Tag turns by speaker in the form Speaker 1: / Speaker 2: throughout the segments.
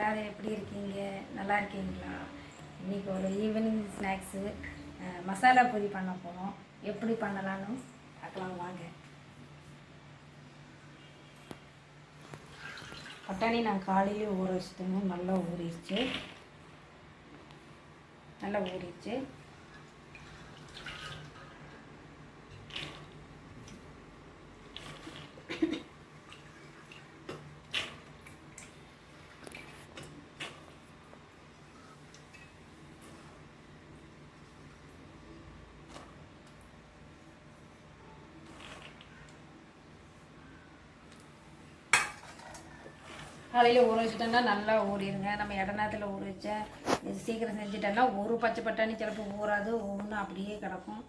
Speaker 1: எல்லோரும் எப்படி இருக்கீங்க? நல்லா இருக்கீங்களா? இன்றைக்கி ஒரு ஈவினிங் ஸ்நாக்ஸு மசாலா பூரி பண்ண போகிறோம். எப்படி பண்ணலான்னு பார்க்கலாம் வாங்க. பட்டாணி நான் காலையிலே ஊற வச்சுட்டேங்க. நல்லா ஊறிடுச்சு. காலையில் ஊற வச்சுட்டோன்னா நல்லா ஊறிடுங்க. நம்ம இடநாத்தில் ஊற வச்சா இது சீக்கிரம் செஞ்சுட்டோன்னா ஒரு பச்சை பட்டாணி சிலப்போ ஊறாது, ஒவ்வொன்றும் அப்படியே கிடக்கும்,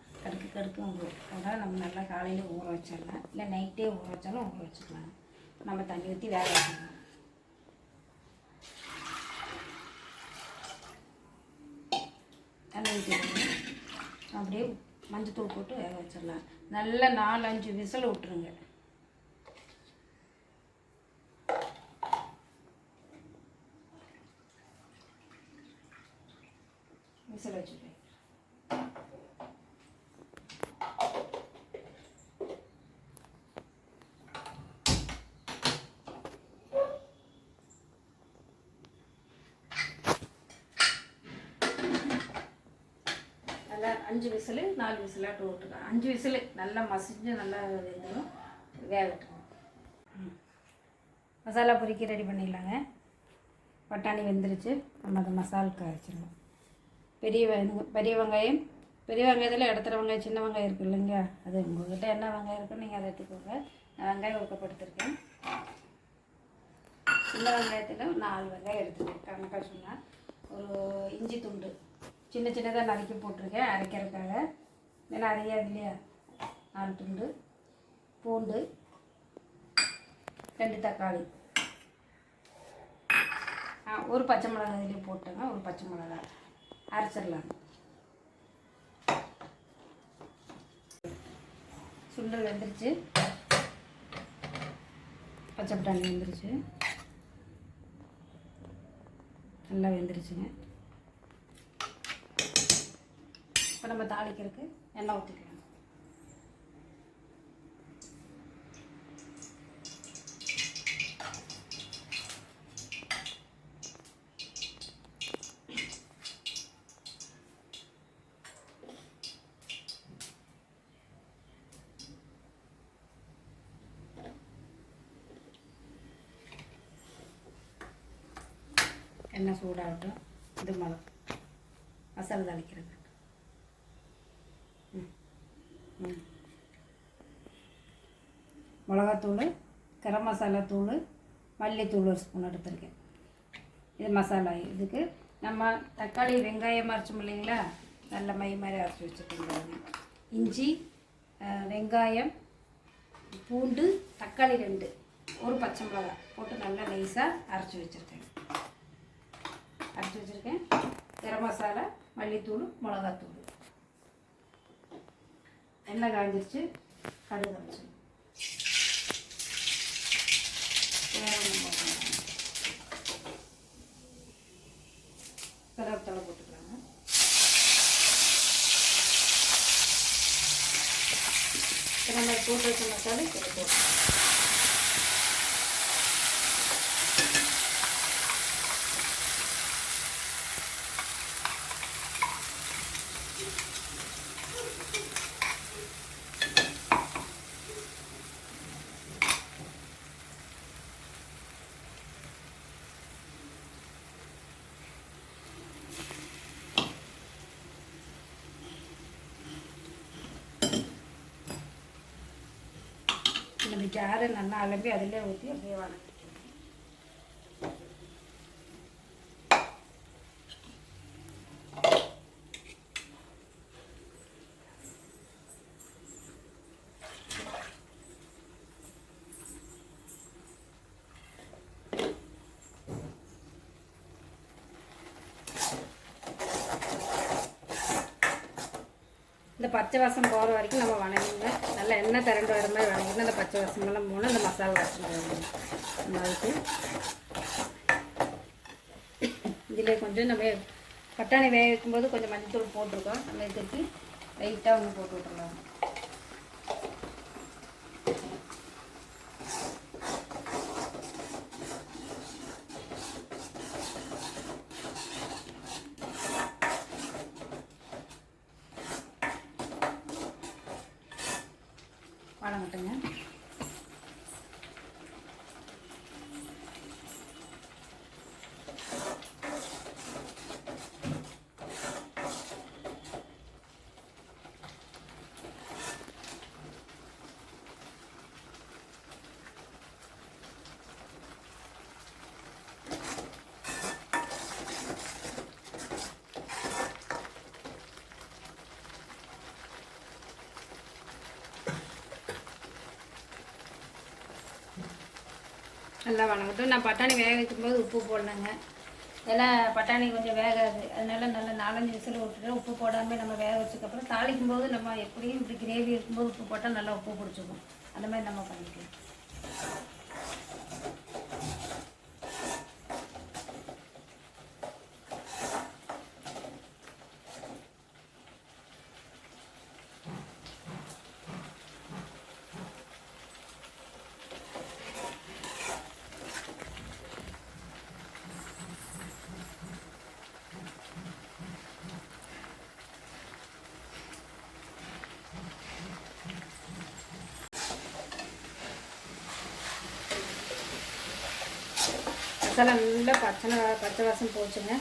Speaker 1: கடுக்கும் ஊறும். அதனால் நம்ம நல்லா காலையில் ஊற வச்சிடலாம். இல்லை நைட்டே ஊற வச்சாலும் ஊற வச்சுக்கலாம். நம்ம தண்ணி ஊற்றி வேக வச்சுக்கலாம். தண்ணி ஊற்றிடுங்க. அப்படியே மஞ்சத்தூள் போட்டு வேக வச்சிடலாம். நல்லா 4-5 விசில் விட்டுருங்க. விசில் வச்சுருக்கேன். நல்லா 5 விசில் 4 விசிலாட்டு விட்டுருக்கேன். 5 விசில் நல்லா மசிஞ்சு நல்லா வெந்துடும். வேகட்டும். மசாலா பொரிக்க ரெடி பண்ணிடலாங்க. பட்டாணி வெந்துருச்சு. நம்ம அதை மசாலுக்கு அரைச்சிடணும். பெரிய வெங்காயத்தில் இடத்துல வெங்காயம், சின்ன வெங்காயம் இருக்குது இல்லைங்க, அது உங்கள்கிட்ட என்ன வெங்காயம் இருக்குன்னு நீங்கள் அதை எடுத்துக்கோங்க. நான் வெங்காயம் ஊக்கப்படுத்திருக்கேன். சின்ன வெங்காயத்தில் 4 வெங்காயம் எடுத்துருக்கேன். கணக்காக சொன்னால் ஒரு இஞ்சி துண்டு சின்ன சின்னதாக நறுக்கி போட்டிருக்கேன் அரைக்கிறதுக்காக. ஏன்னா அறியாது இல்லையா. 4 துண்டு பூண்டு, 2 தக்காளி, ஒரு பச்சை மிளகாய் இதிலே போட்டேங்க. ஒரு பச்சை மிளகாய் அரைச்சிடலாம். சுண்டல் வெந்துருச்சு. பச்சை பட்டாணி வெந்துருச்சு. நல்லா வெந்துருச்சுங்க. இப்போ நம்ம தாளிக்கிறதுக்கு எண்ணெய் ஊற்றிக்கலாம். எண்ணெய் சூடாகட்டும். இது மசாலா தாளிக்கிறது. மிளகாத்தூள், கரம் மசாலா தூள், மல்லித்தூள் 1 ஸ்பூன் எடுத்துருக்கேன். இது மசாலா. இதுக்கு நம்ம தக்காளி வெங்காயம் அரைச்சோம் இல்லைங்களா, நல்ல மை மாதிரி அரைச்சி வச்சுருக்கோங்க. இஞ்சி, வெங்காயம், பூண்டு, தக்காளி 2, ஒரு பச்சை மிளகாய் போட்டு நல்லா நைஸாக அரைச்சி வச்சுருக்கேன். கரம் மசாலா, மல்லித்தூள், மிளகாத்தூள். எண்ணெய் காஞ்சிருச்சு. கடுகு அரைச்சி கருவேப்பிலை போட்டுக்கலாங்க. நம்ம போட்டு வச்ச மசாலா போட்டு இந்த ஜாரை நல்லா அலம்பி அதிலே ஊற்றி அப்படியே வதக்கிட்டு இந்த பச்சை வாசம் போகிற வரைக்கும் நம்ம வணங்குங்க. நல்லா எண்ணெய் திரண்டு வர மாதிரி வணங்கினா அந்த பச்சை வாசமெல்லாம் போனால் அந்த மசாலா வாசம் வரும். அதுக்கு இதுலேயே கொஞ்சம் நம்ம பட்டாணி வேக வைக்கும்போது கொஞ்சம் மஞ்சத்தூள் போட்டிருக்கோம். நம்ம இதுக்கு லைட்டாக ஒன்று போட்டு விட்டுறலாம். வணங்கட்டுங்க. நல்லா வணங்கட்டும். நான் பட்டாணி வேக வைக்கும்போது உப்பு போடணுங்க. ஏன்னா பட்டாணி கொஞ்சம் வேகாது, அதனால நல்லா 4-5 விசில் விட்டுட்டு உப்பு போடாமல் நம்ம வேக வச்சதுக்கப்புறம் தாளிக்கும் போது நம்ம எப்படியும் இப்படி கிரேவி இருக்கும்போது உப்பு போட்டால் நல்லா உப்பு பிடிச்சிக்கும். அந்த மாதிரி நம்ம பண்ணிக்கலாம். மசாலா நல்லா பச்சை வாசம் போச்சுங்க.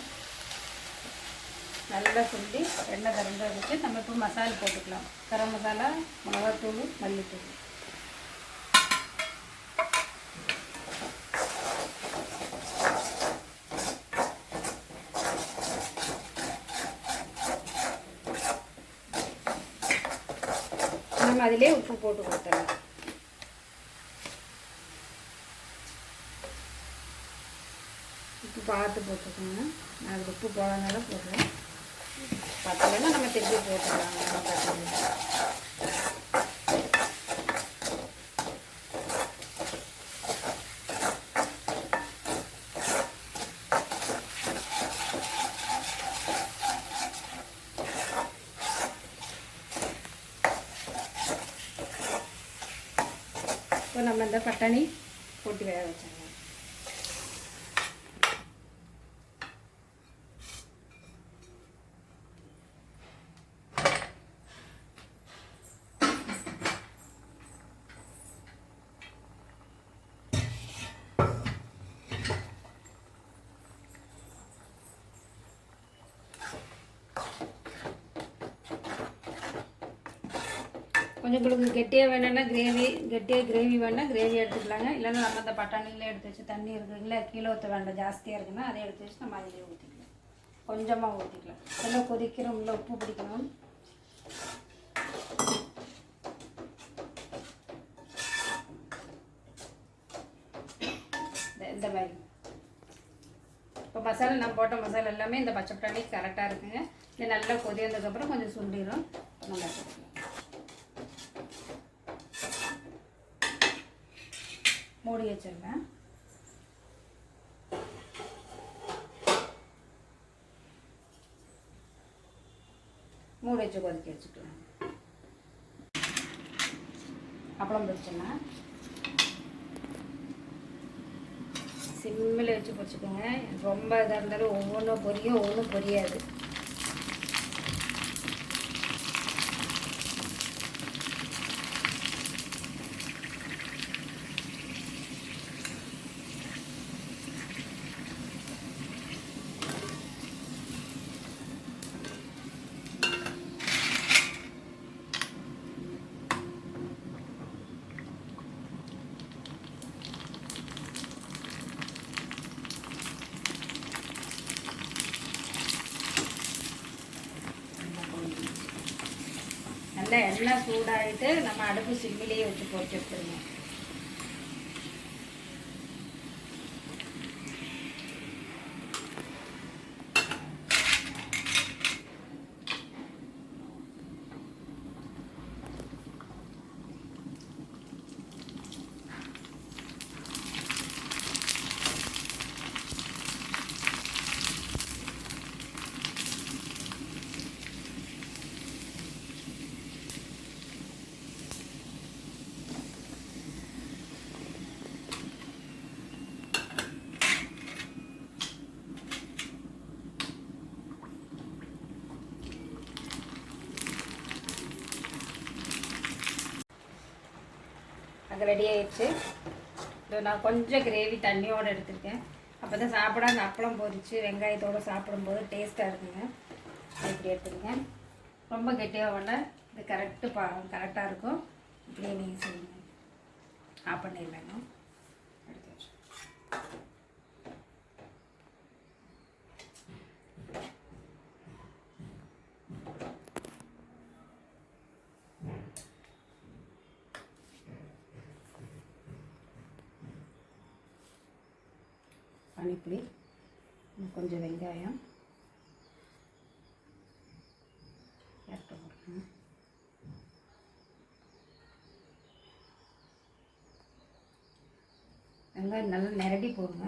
Speaker 1: நல்லா சுண்டி எண்ணெய் கரண்ட வச்சு நம்ம இப்போ மசாலா போட்டுக்கலாம். கரம் மசாலா, மிளகாத்தூள், மல்லித்தூள். நம்ம அதிலே உப்பு போட்டு கொடுத்துடலாம். உப்பு பார்த்து போட்டுக்கோங்க. நான் அதுக்கு உப்பு போடாதனால போடுறேன். பத்தலைன்னா நம்ம திருப்பி போட்டுக்கலாம். இப்போ நம்ம இந்த பட்டாணி போட்டு வேக வச்சாங்க. கொஞ்சம் உங்களுக்கு கெட்டியாக வேணும்னா கிரேவி வேணால் கிரேவி எடுத்துக்கலாங்க. இல்லைன்னா நம்ம அந்த பட்டாணியில் எடுத்து வச்சு தண்ணி இருக்குங்களா, கீழே ஊற்ற வேண்டாம். ஜாஸ்தியாக இருக்குன்னா அதை எடுத்து வச்சு நம்ம அதிலே ஊற்றிக்கலாம். கொஞ்சமாக ஊற்றிக்கலாம். நல்லா கொதிக்கிறோம்ல, உப்பு பிடிக்கணும். இந்த மாதிரி இப்போ மசாலா நம்ம போட்ட மசாலா எல்லாமே இந்த பச்சை பட்டாணி கரெக்டாக இருக்குங்க. இது நல்லா கொதி வந்ததுக்கப்புறம் கொஞ்சம் சுண்டிடும். நல்லா போட்டுக்கலாம். மூடி வச்சிருக்கேன். மூடி வச்சு கொதிக்க வச்சுக்கலாம். அப்பளம் பொரிச்சோன்னா சிம்மில் வச்சு பொரிச்சுக்கோங்க. ரொம்ப இதாக இருந்தாலும் ஒவ்வொன்றும் பொரியும், ஒன்றும் பொரியாது. நல்லா எண்ணெய் சூடாகிட்டு நம்ம அடுப்பு சிம்மிலேயே வச்சு பொரிச்சு எடுத்துருங்க. ரெடி ஆயிடுச்சு. இது நான் கொஞ்சம் கிரேவி தண்ணியோடு எடுத்துருக்கேன். அப்போ தான் சாப்பிட அந்த அப்பளம் பொரிச்சு வெங்காயத்தோடு சாப்பிடும்போது டேஸ்ட்டாக இருக்குங்க. இப்படி எடுத்துருக்கேன். ரொம்ப கெட்டியாக வேண்டாம், இது கரெக்டாக இருக்கும். இப்படியே நீங்கள் செய்யுங்க. ஆஃப் பண்ணிடலாங்க. எடுத்து வச்சு பனிப்புளி, கொஞ்சம் வெங்காயம் போட்டுருங்க. வெங்காயம் நல்லா நிரடி போடுங்க.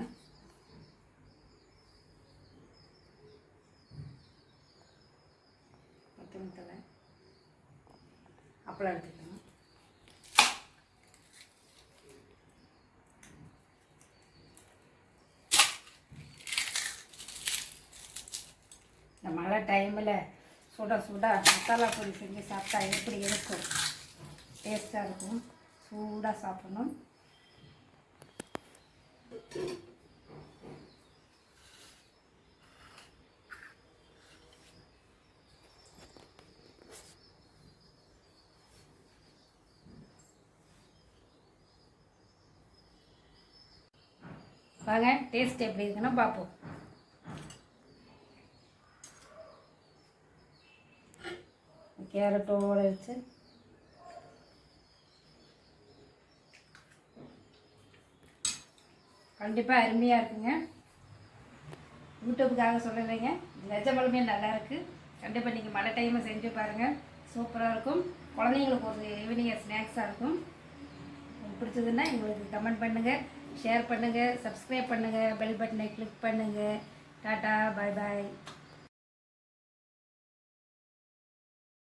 Speaker 1: கொத்தமல்லி தழை, அப்பளம் எடுத்துக்கணும். இந்த மழை டைமில் சுட மசாலா பொரி செஞ்சு சாப்பிட்டா எப்படி இருக்கும்? டேஸ்ட்டாக இருக்கும். சூடாக சாப்பிடணும். வாங்க டேஸ்ட் எப்படி இருக்குன்னு பார்ப்போம். கேரட்டோடு வச்சு கண்டிப்பாக அருமையாக இருக்குங்க. யூடியூப்புக்காக சொல்லலைங்க, நிஜமாலுமே நல்லா இருக்குது. கண்டிப்பாக நீங்கள் மழை டைமை செஞ்சு பாருங்கள், சூப்பராக இருக்கும். குழந்தைங்களுக்கு ஒரு ஈவினிங் ஸ்நாக்ஸாக இருக்கும். பிடிச்சதுன்னா எங்களுக்கு கமெண்ட் பண்ணுங்கள், ஷேர் பண்ணுங்கள், சப்ஸ்கிரைப் பண்ணுங்கள், பெல் பட்டனை கிளிக் பண்ணுங்கள். டாட்டா, பாய் பாய்.